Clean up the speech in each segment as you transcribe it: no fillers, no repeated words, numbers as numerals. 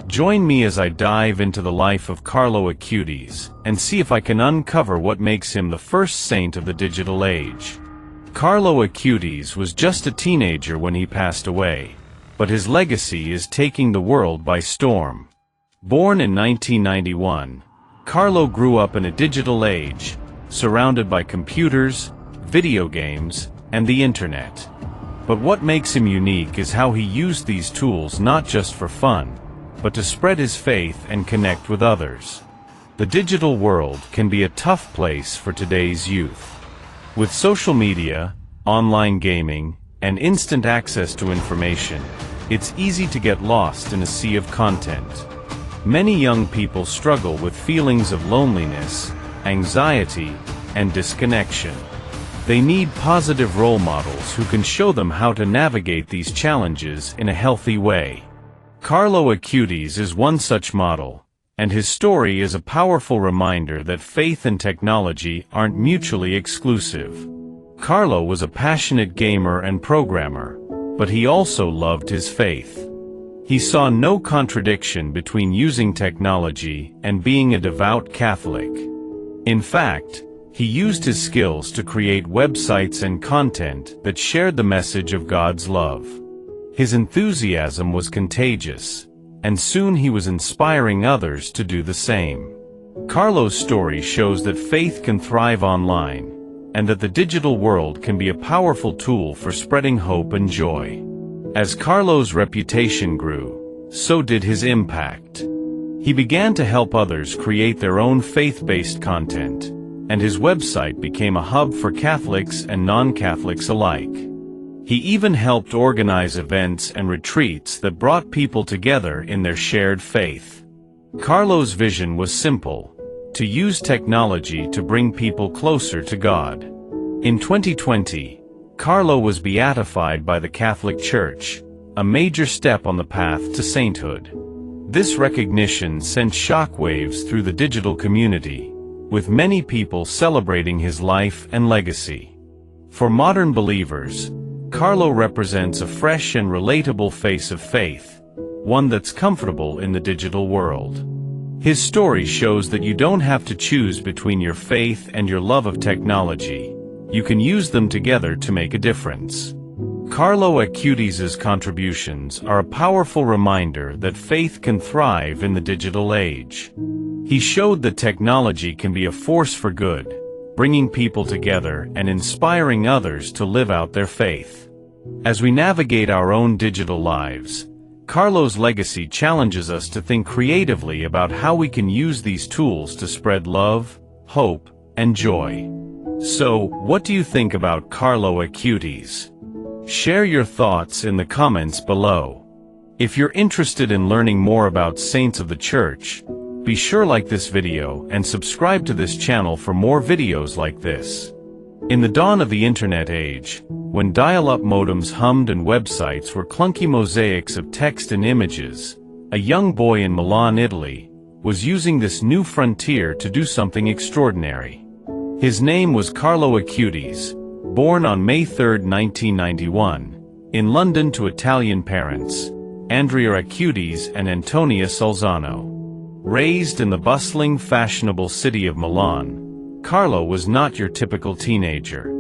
Join me as I dive into the life of Carlo Acutis and see if I can uncover what makes him the first saint of the digital age. Carlo Acutis was just a teenager when he passed away, but his legacy is taking the world by storm. Born in 1991, Carlo grew up in a digital age, surrounded by computers, video games, and the internet. But what makes him unique is how he used these tools not just for fun, but to spread his faith and connect with others. The digital world can be a tough place for today's youth. With social media, online gaming, and instant access to information, it's easy to get lost in a sea of content. Many young people struggle with feelings of loneliness, anxiety, and disconnection. They need positive role models who can show them how to navigate these challenges in a healthy way. Carlo Acutis is one such model, and his story is a powerful reminder that faith and technology aren't mutually exclusive. Carlo was a passionate gamer and programmer, but he also loved his faith. He saw no contradiction between using technology and being a devout Catholic. In fact, he used his skills to create websites and content that shared the message of God's love. His enthusiasm was contagious, and soon he was inspiring others to do the same. Carlo's story shows that faith can thrive online, and that the digital world can be a powerful tool for spreading hope and joy. As Carlo's reputation grew, so did his impact. He began to help others create their own faith-based content, and his website became a hub for Catholics and non-Catholics alike. He even helped organize events and retreats that brought people together in their shared faith. Carlo's vision was simple: to use technology to bring people closer to God. In 2020, Carlo was beatified by the Catholic Church, a major step on the path to sainthood. This recognition sent shockwaves through the digital community, with many people celebrating his life and legacy. For modern believers, Carlo represents a fresh and relatable face of faith, one that's comfortable in the digital world. His story shows that you don't have to choose between your faith and your love of technology. You can use them together to make a difference. Carlo Acutis's contributions are a powerful reminder that faith can thrive in the digital age. He showed that technology can be a force for good, bringing people together and inspiring others to live out their faith. As we navigate our own digital lives, Carlo's legacy challenges us to think creatively about how we can use these tools to spread love, hope, and joy. So, what do you think about Carlo Acutis? Share your thoughts in the comments below. If you're interested in learning more about saints of the Church, be sure to like this video and subscribe to this channel for more videos like this. In the dawn of the internet age, when dial-up modems hummed and websites were clunky mosaics of text and images, a young boy in Milan, Italy, was using this new frontier to do something extraordinary. His name was Carlo Acutis, born on May 3, 1991, in London to Italian parents, Andrea Acutis and Antonia Solzano. Raised in the bustling, fashionable city of Milan, Carlo was not your typical teenager.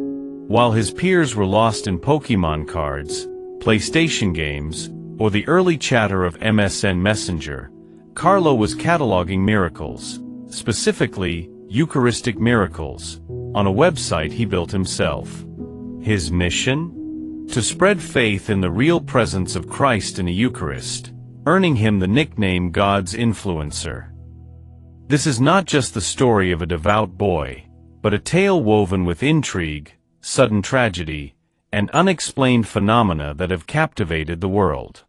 While his peers were lost in Pokémon cards, PlayStation games, or the early chatter of MSN Messenger, Carlo was cataloging miracles, specifically Eucharistic miracles, on a website he built himself. His mission? To spread faith in the real presence of Christ in the Eucharist, earning him the nickname God's Influencer. This is not just the story of a devout boy, but a tale woven with intrigue, sudden tragedy, and unexplained phenomena that have captivated the world.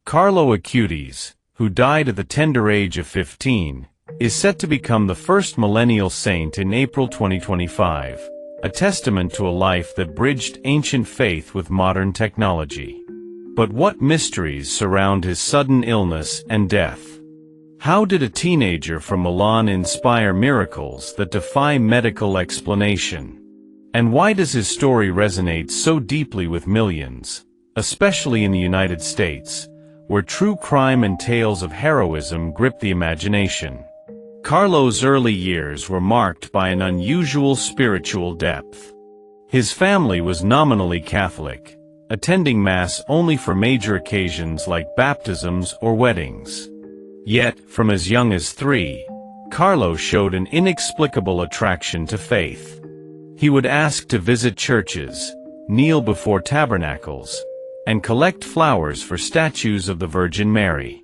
Carlo Acutis, who died at the tender age of 15, is set to become the first millennial saint in April 2025, a testament to a life that bridged ancient faith with modern technology. But what mysteries surround his sudden illness and death? How did a teenager from Milan inspire miracles that defy medical explanation? And why does his story resonate so deeply with millions, especially in the United States, where true crime and tales of heroism grip the imagination. Carlo's early years were marked by an unusual spiritual depth. His family was nominally Catholic, attending Mass only for major occasions like baptisms or weddings. Yet, from as young as 3, Carlo showed an inexplicable attraction to faith. He would ask to visit churches, kneel before tabernacles, and collect flowers for statues of the Virgin Mary.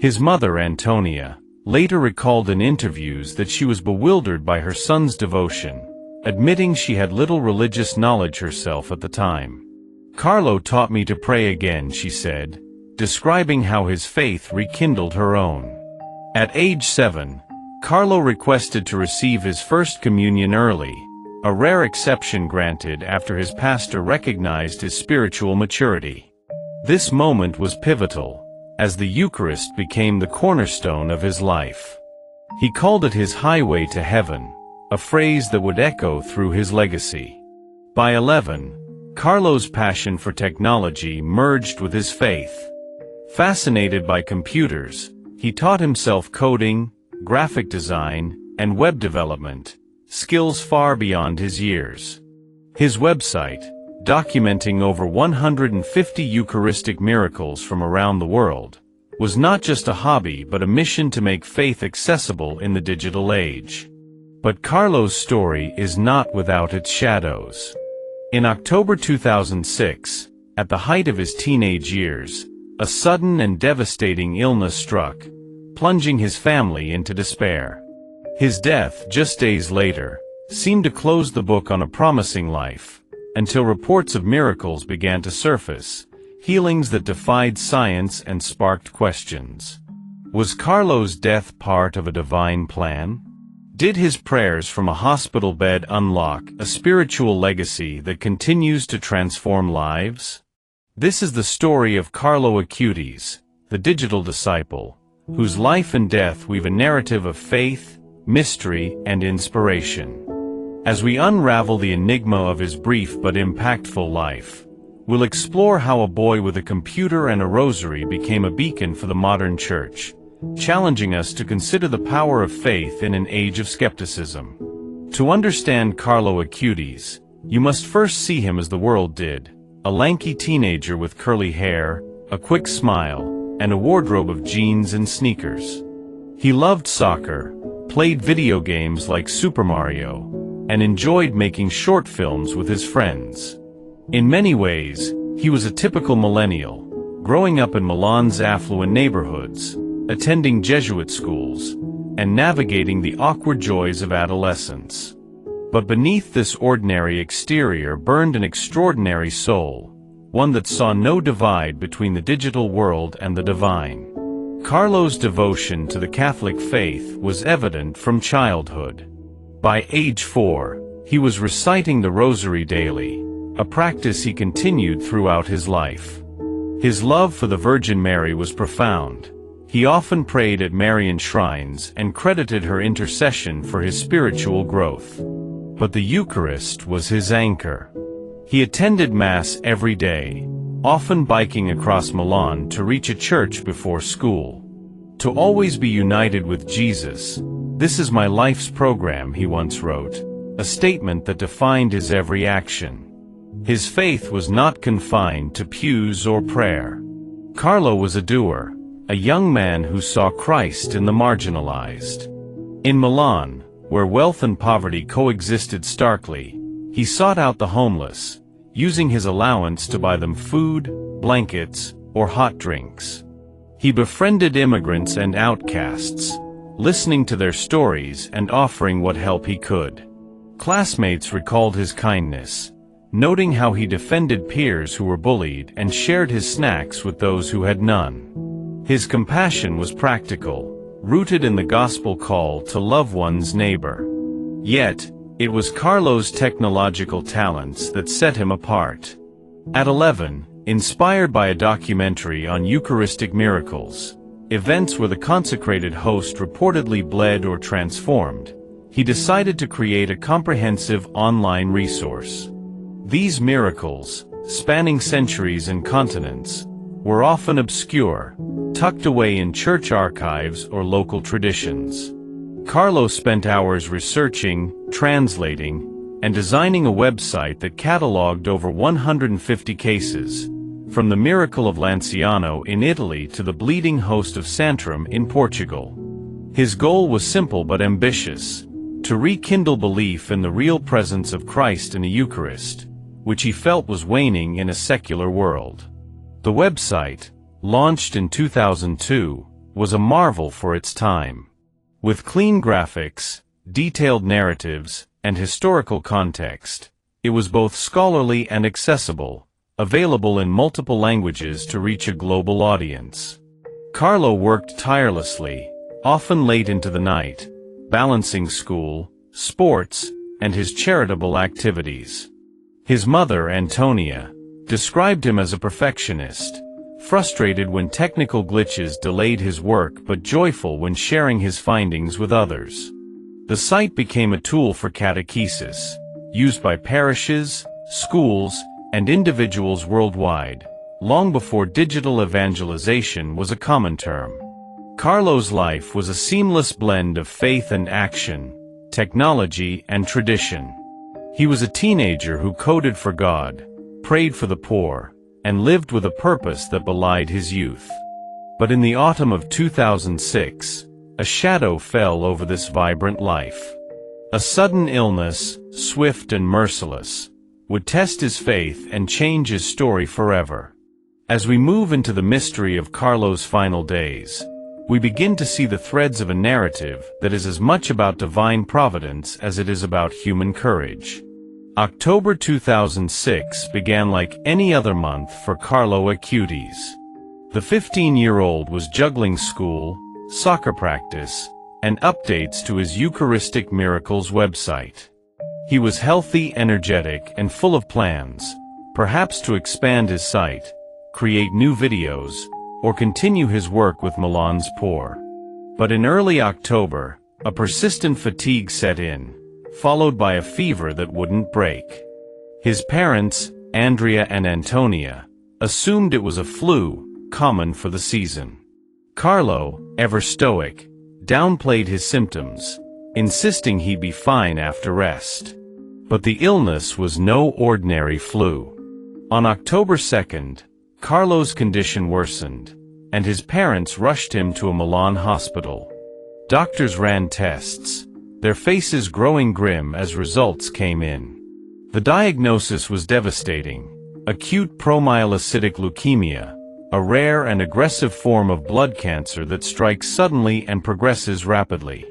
His mother, Antonia, later recalled in interviews that she was bewildered by her son's devotion, admitting she had little religious knowledge herself at the time. "Carlo taught me to pray again," she said, describing how his faith rekindled her own. At age 7, Carlo requested to receive his first communion early, a rare exception granted after his pastor recognized his spiritual maturity. This moment was pivotal, as the Eucharist became the cornerstone of his life. He called it his highway to heaven, a phrase that would echo through his legacy. By 11, Carlo's passion for technology merged with his faith. Fascinated by computers, he taught himself coding, graphic design, and web development, skills far beyond his years. His website, documenting over 150 Eucharistic miracles from around the world, was not just a hobby but a mission to make faith accessible in the digital age. But Carlo's story is not without its shadows. In October 2006, at the height of his teenage years, a sudden and devastating illness struck, plunging his family into despair. His death, just days later, seemed to close the book on a promising life, until reports of miracles began to surface, healings that defied science and sparked questions. Was Carlo's death part of a divine plan? Did his prayers from a hospital bed unlock a spiritual legacy that continues to transform lives? This is the story of Carlo Acutis, the digital disciple, whose life and death weave a narrative of faith, mystery, and inspiration. As we unravel the enigma of his brief but impactful life, we'll explore how a boy with a computer and a rosary became a beacon for the modern church, challenging us to consider the power of faith in an age of skepticism. To understand Carlo Acutis, you must first see him as the world did, a lanky teenager with curly hair, a quick smile, and a wardrobe of jeans and sneakers. He loved soccer, played video games like Super Mario, and enjoyed making short films with his friends. In many ways, he was a typical millennial, growing up in Milan's affluent neighborhoods, attending Jesuit schools, and navigating the awkward joys of adolescence. But beneath this ordinary exterior burned an extraordinary soul, one that saw no divide between the digital world and the divine. Carlo's devotion to the Catholic faith was evident from childhood. By age 4, he was reciting the Rosary daily, a practice he continued throughout his life. His love for the Virgin Mary was profound. He often prayed at Marian shrines and credited her intercession for his spiritual growth. But the Eucharist was his anchor. He attended Mass every day, often biking across Milan to reach a church before school. "To always be united with Jesus, this is my life's program," he once wrote, a statement that defined his every action. His faith was not confined to pews or prayer. Carlo was a doer, a young man who saw Christ in the marginalized. In Milan, where wealth and poverty coexisted starkly, he sought out the homeless, using his allowance to buy them food, blankets, or hot drinks. He befriended immigrants and outcasts, listening to their stories and offering what help he could. Classmates recalled his kindness, noting how he defended peers who were bullied and shared his snacks with those who had none. His compassion was practical, rooted in the gospel call to love one's neighbor. Yet, it was Carlo's technological talents that set him apart. At 11, inspired by a documentary on Eucharistic miracles, events where the consecrated host reportedly bled or transformed, he decided to create a comprehensive online resource. These miracles, spanning centuries and continents, were often obscure, tucked away in church archives or local traditions. Carlo spent hours researching, translating, and designing a website that cataloged over 150 cases, from the miracle of Lanciano in Italy to the bleeding host of Santrum in Portugal. His goal was simple but ambitious: to rekindle belief in the real presence of Christ in the Eucharist, which he felt was waning in a secular world. The website, launched in 2002, was a marvel for its time. With clean graphics, detailed narratives, and historical context, it was both scholarly and accessible, available in multiple languages to reach a global audience. Carlo worked tirelessly, often late into the night, balancing school, sports, and his charitable activities. His mother, Antonia, described him as a perfectionist, frustrated when technical glitches delayed his work but joyful when sharing his findings with others. The site became a tool for catechesis, used by parishes, schools, and individuals worldwide, long before digital evangelization was a common term. Carlo's life was a seamless blend of faith and action, technology and tradition. He was a teenager who coded for God, prayed for the poor, and lived with a purpose that belied his youth. But in the autumn of 2006, a shadow fell over this vibrant life. A sudden illness, swift and merciless, would test his faith and change his story forever. As we move into the mystery of Carlo's final days, we begin to see the threads of a narrative that is as much about divine providence as it is about human courage. October 2006 began like any other month for Carlo Acutis. The 15-year-old was juggling school, soccer practice, and updates to his Eucharistic Miracles website. He was healthy, energetic, and full of plans, perhaps to expand his site, create new videos, or continue his work with Milan's poor. But in early October, a persistent fatigue set in, followed by a fever that wouldn't break. His parents, Andrea and Antonia, assumed it was a flu, common for the season. Carlo, ever stoic, downplayed his symptoms, insisting he'd be fine after rest. But the illness was no ordinary flu. On October 2nd, Carlo's condition worsened, and his parents rushed him to a Milan hospital. Doctors ran tests, their faces growing grim as results came in. The diagnosis was devastating: acute promyelocytic leukemia, a rare and aggressive form of blood cancer that strikes suddenly and progresses rapidly.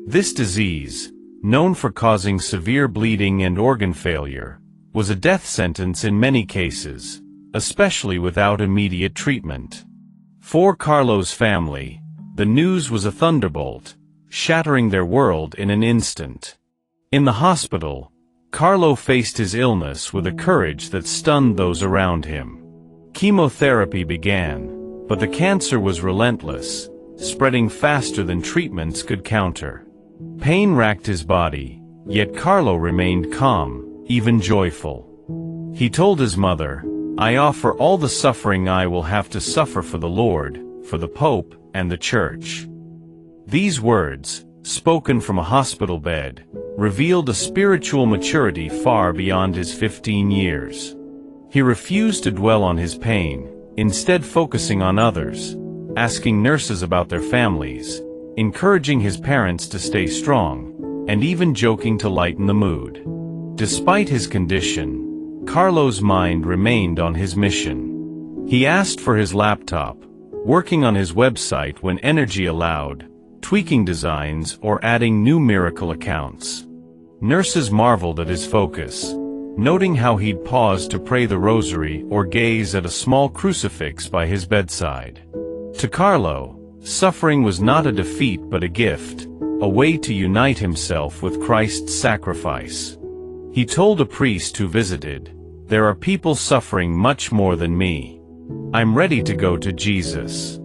This disease, known for causing severe bleeding and organ failure, was a death sentence in many cases, especially without immediate treatment. For Carlo's family, the news was a thunderbolt, shattering their world in an instant. In the hospital, Carlo faced his illness with a courage that stunned those around him. Chemotherapy began, but the cancer was relentless, spreading faster than treatments could counter. Pain racked his body, yet Carlo remained calm, even joyful. He told his mother, "I offer all the suffering I will have to suffer for the Lord, for the Pope, and the Church." These words, spoken from a hospital bed, revealed a spiritual maturity far beyond his 15 years. He refused to dwell on his pain, instead focusing on others, asking nurses about their families, encouraging his parents to stay strong, and even joking to lighten the mood. Despite his condition, Carlo's mind remained on his mission. He asked for his laptop, working on his website when energy allowed, tweaking designs or adding new miracle accounts. Nurses marveled at his focus, noting how he'd pause to pray the rosary or gaze at a small crucifix by his bedside. To Carlo, suffering was not a defeat but a gift, a way to unite himself with Christ's sacrifice. He told a priest who visited, "There are people suffering much more than me. I'm ready to go to Jesus."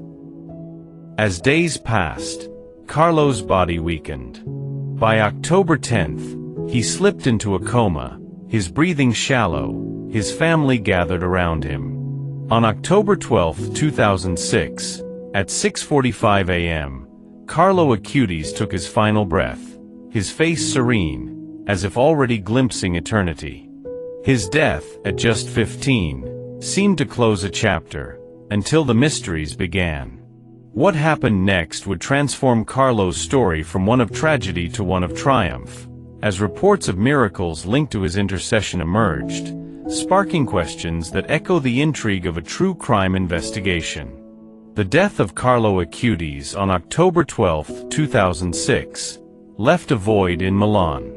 As days passed, Carlo's body weakened. By October 10th, he slipped into a coma, his breathing shallow, his family gathered around him. On October 12, 2006, at 6:45 a.m., Carlo Acutis took his final breath, his face serene, as if already glimpsing eternity. His death, at just 15, seemed to close a chapter, until the mysteries began. What happened next would transform Carlo's story from one of tragedy to one of triumph, as reports of miracles linked to his intercession emerged, sparking questions that echo the intrigue of a true crime investigation. The death of Carlo Acutis on October 12, 2006, left a void in Milan.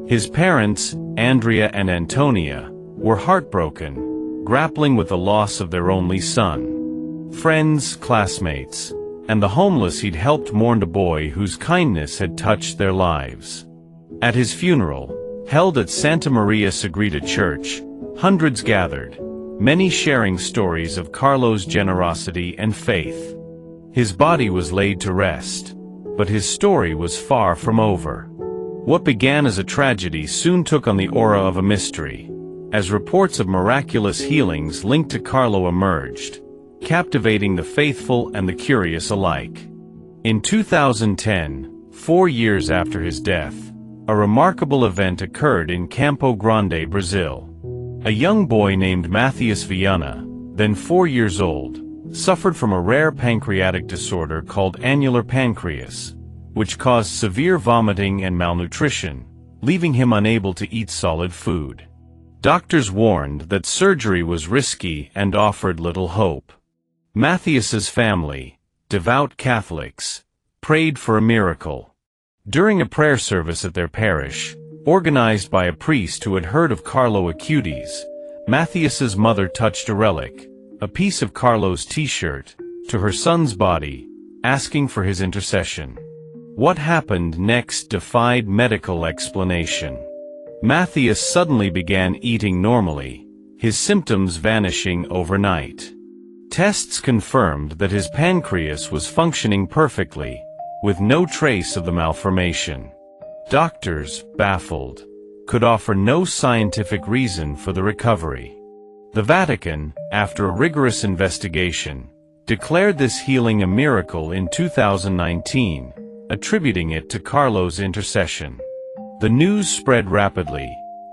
His parents, Andrea and Antonia, were heartbroken, grappling with the loss of their only son. Friends, classmates, and the homeless he'd helped mourned a boy whose kindness had touched their lives. At his funeral, held at Santa Maria Sagrada Church, hundreds gathered, many sharing stories of Carlo's generosity and faith. His body was laid to rest, but his story was far from over. What began as a tragedy soon took on the aura of a mystery, as reports of miraculous healings linked to Carlo emerged, captivating the faithful and the curious alike. In 2010, 4 years after his death, a remarkable event occurred in Campo Grande, Brazil. A young boy named Matthias Viana, then 4 years old, suffered from a rare pancreatic disorder called annular pancreas, which caused severe vomiting and malnutrition, leaving him unable to eat solid food. Doctors warned that surgery was risky and offered little hope. Matthias's family, devout Catholics, prayed for a miracle. During a prayer service at their parish, organized by a priest who had heard of Carlo Acutis, Matthias's mother touched a relic, a piece of Carlo's t-shirt, to her son's body, asking for his intercession. What happened next defied medical explanation. Matthias suddenly began eating normally, his symptoms vanishing overnight. Tests confirmed that his pancreas was functioning perfectly, with no trace of the malformation. Doctors, baffled, could offer no scientific reason for the recovery. The Vatican, after a rigorous investigation, declared this healing a miracle in 2019, attributing it to Carlo's intercession. The news spread rapidly,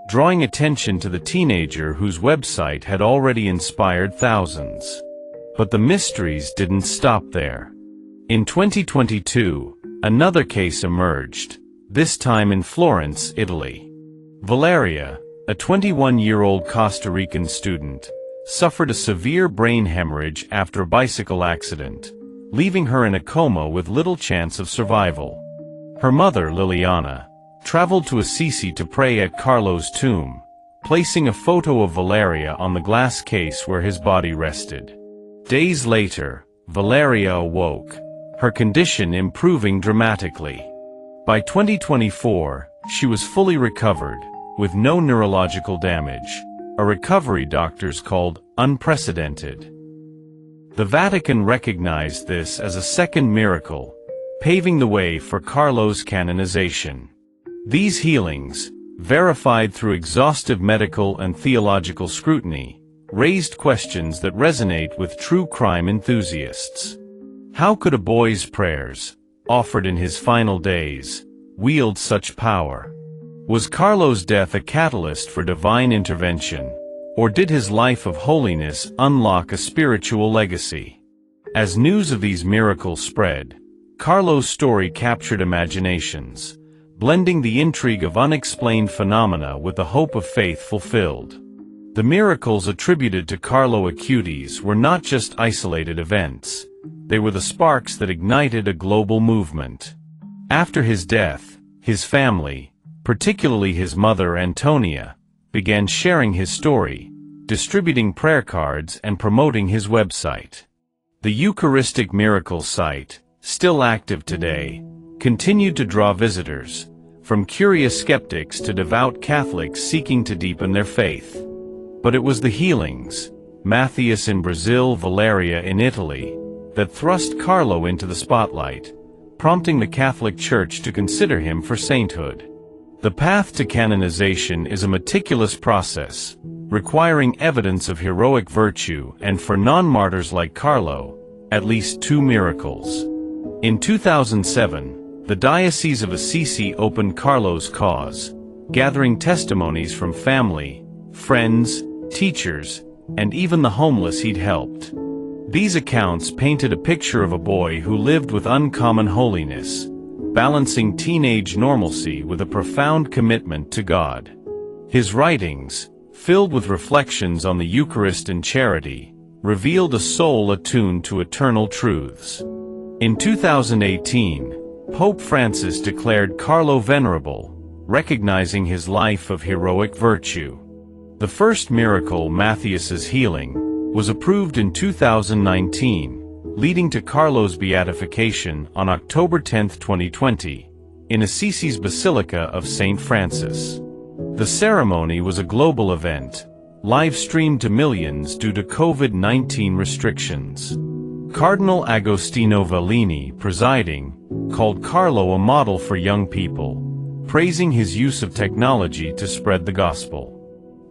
drawing attention to the teenager whose website had already inspired thousands. But the mysteries didn't stop there. In 2022, another case emerged, this time in Florence, Italy. Valeria, a 21-year-old Costa Rican student, suffered a severe brain hemorrhage after a bicycle accident, leaving her in a coma with little chance of survival. Her mother, Liliana, traveled to Assisi to pray at Carlo's tomb, placing a photo of Valeria on the glass case where his body rested. Days later, Valeria awoke, her condition improving dramatically. By 2024, she was fully recovered, with no neurological damage, a recovery doctors called unprecedented. The Vatican recognized this as a second miracle, paving the way for Carlo's canonization. These healings, verified through exhaustive medical and theological scrutiny, raised questions that resonate with true crime enthusiasts. How could a boy's prayers, offered in his final days, wield such power? Was Carlo's death a catalyst for divine intervention, or did his life of holiness unlock a spiritual legacy? As news of these miracles spread, Carlo's story captured imaginations, blending the intrigue of unexplained phenomena with the hope of faith fulfilled. The miracles attributed to Carlo Acutis were not just isolated events, they were the sparks that ignited a global movement. After his death, his family, particularly his mother Antonia, began sharing his story, distributing prayer cards and promoting his website. The Eucharistic Miracle site, still active today, continued to draw visitors, from curious skeptics to devout Catholics seeking to deepen their faith. But it was the healings, Matthias in Brazil, Valeria in Italy, that thrust Carlo into the spotlight, prompting the Catholic Church to consider him for sainthood. The path to canonization is a meticulous process, requiring evidence of heroic virtue, and for non-martyrs like Carlo, at least 2 miracles. In 2007, the Diocese of Assisi opened Carlo's cause, gathering testimonies from family, friends, teachers, and even the homeless he'd helped. These accounts painted a picture of a boy who lived with uncommon holiness, balancing teenage normalcy with a profound commitment to God. His writings, filled with reflections on the Eucharist and charity, revealed a soul attuned to eternal truths. In 2018, Pope Francis declared Carlo venerable, recognizing his life of heroic virtue. The first miracle, Matthias's healing, was approved in 2019, leading to Carlo's beatification on October 10, 2020, in Assisi's Basilica of St. Francis. The ceremony was a global event, live-streamed to millions due to COVID-19 restrictions. Cardinal Agostino Vellini, presiding, called Carlo a model for young people, praising his use of technology to spread the gospel.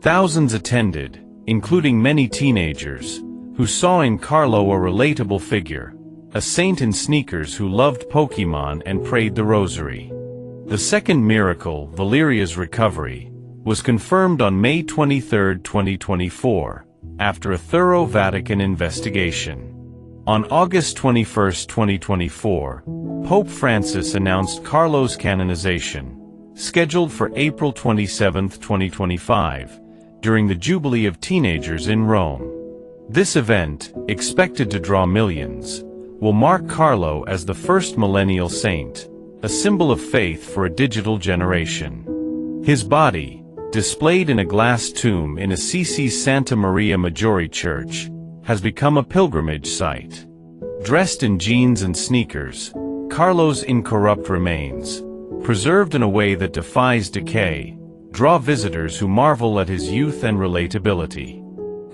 Thousands attended, including many teenagers, who saw in Carlo a relatable figure, a saint in sneakers who loved Pokemon and prayed the rosary. The second miracle, Valeria's recovery, was confirmed on May 23, 2024, after a thorough Vatican investigation. On August 21, 2024, Pope Francis announced Carlo's canonization, scheduled for April 27, 2025, during the Jubilee of Teenagers in Rome. This event, expected to draw millions, will mark Carlo as the first millennial saint, a symbol of faith for a digital generation. His body, displayed in a glass tomb in Assisi's Santa Maria Maggiore Church, has become a pilgrimage site. Dressed in jeans and sneakers, Carlo's incorrupt remains, preserved in a way that defies decay, draw visitors who marvel at his youth and relatability.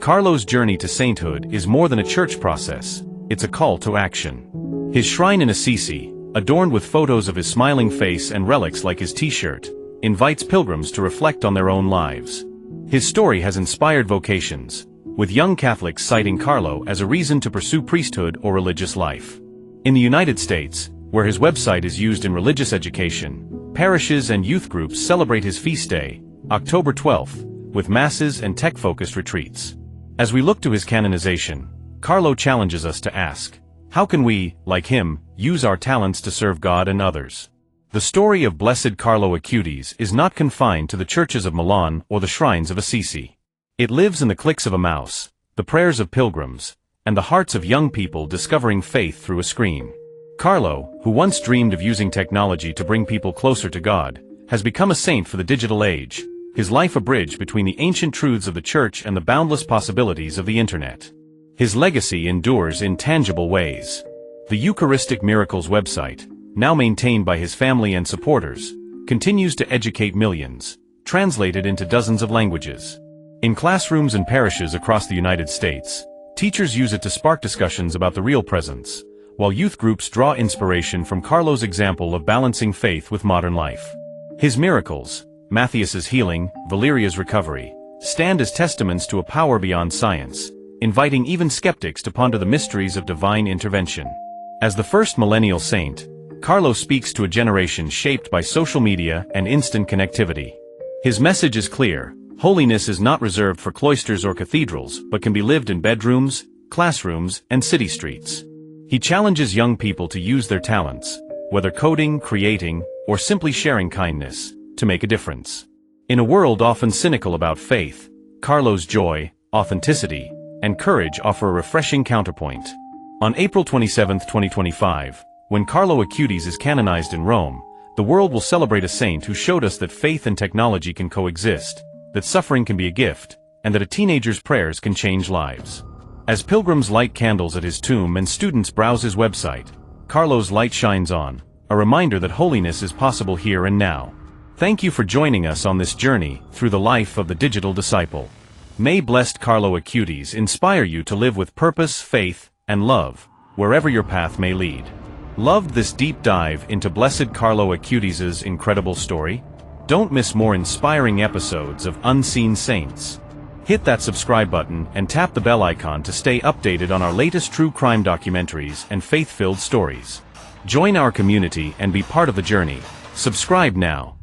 Carlo's journey to sainthood is more than a church process, it's a call to action. His shrine in Assisi, adorned with photos of his smiling face and relics like his t-shirt, invites pilgrims to reflect on their own lives. His story has inspired vocations, with young Catholics citing Carlo as a reason to pursue priesthood or religious life. In the United States, where his website is used in religious education, parishes and youth groups celebrate his feast day, October 12th, with masses and tech-focused retreats. As we look to his canonization, Carlo challenges us to ask, how can we, like him, use our talents to serve God and others? The story of Blessed Carlo Acutis is not confined to the churches of Milan or the shrines of Assisi. It lives in the clicks of a mouse, the prayers of pilgrims, and the hearts of young people discovering faith through a screen. Carlo, who once dreamed of using technology to bring people closer to God, has become a saint for the digital age, his life a bridge between the ancient truths of the Church and the boundless possibilities of the Internet. His legacy endures in tangible ways. The Eucharistic Miracles website, now maintained by his family and supporters, continues to educate millions, translated into dozens of languages. In classrooms and parishes across the United States, teachers use it to spark discussions about the real presence, while youth groups draw inspiration from Carlo's example of balancing faith with modern life. His miracles, Matthias's healing, Valeria's recovery, stand as testaments to a power beyond science, inviting even skeptics to ponder the mysteries of divine intervention. As the first millennial saint, Carlo speaks to a generation shaped by social media and instant connectivity. His message is clear: holiness is not reserved for cloisters or cathedrals, but can be lived in bedrooms, classrooms, and city streets. He challenges young people to use their talents, whether coding, creating, or simply sharing kindness, to make a difference. In a world often cynical about faith, Carlo's joy, authenticity, and courage offer a refreshing counterpoint. On April 27, 2025, when Carlo Acutis is canonized in Rome, the world will celebrate a saint who showed us that faith and technology can coexist, that suffering can be a gift, and that a teenager's prayers can change lives. As pilgrims light candles at his tomb and students browse his website, Carlo's light shines on, a reminder that holiness is possible here and now. Thank you for joining us on this journey through the life of the digital disciple. May blessed Carlo Acutis inspire you to live with purpose, faith, and love, wherever your path may lead. Loved this deep dive into Blessed Carlo Acutis' incredible story? Don't miss more inspiring episodes of Unseen Saints. Hit that subscribe button and tap the bell icon to stay updated on our latest true crime documentaries and faith-filled stories. Join our community and be part of the journey. Subscribe now.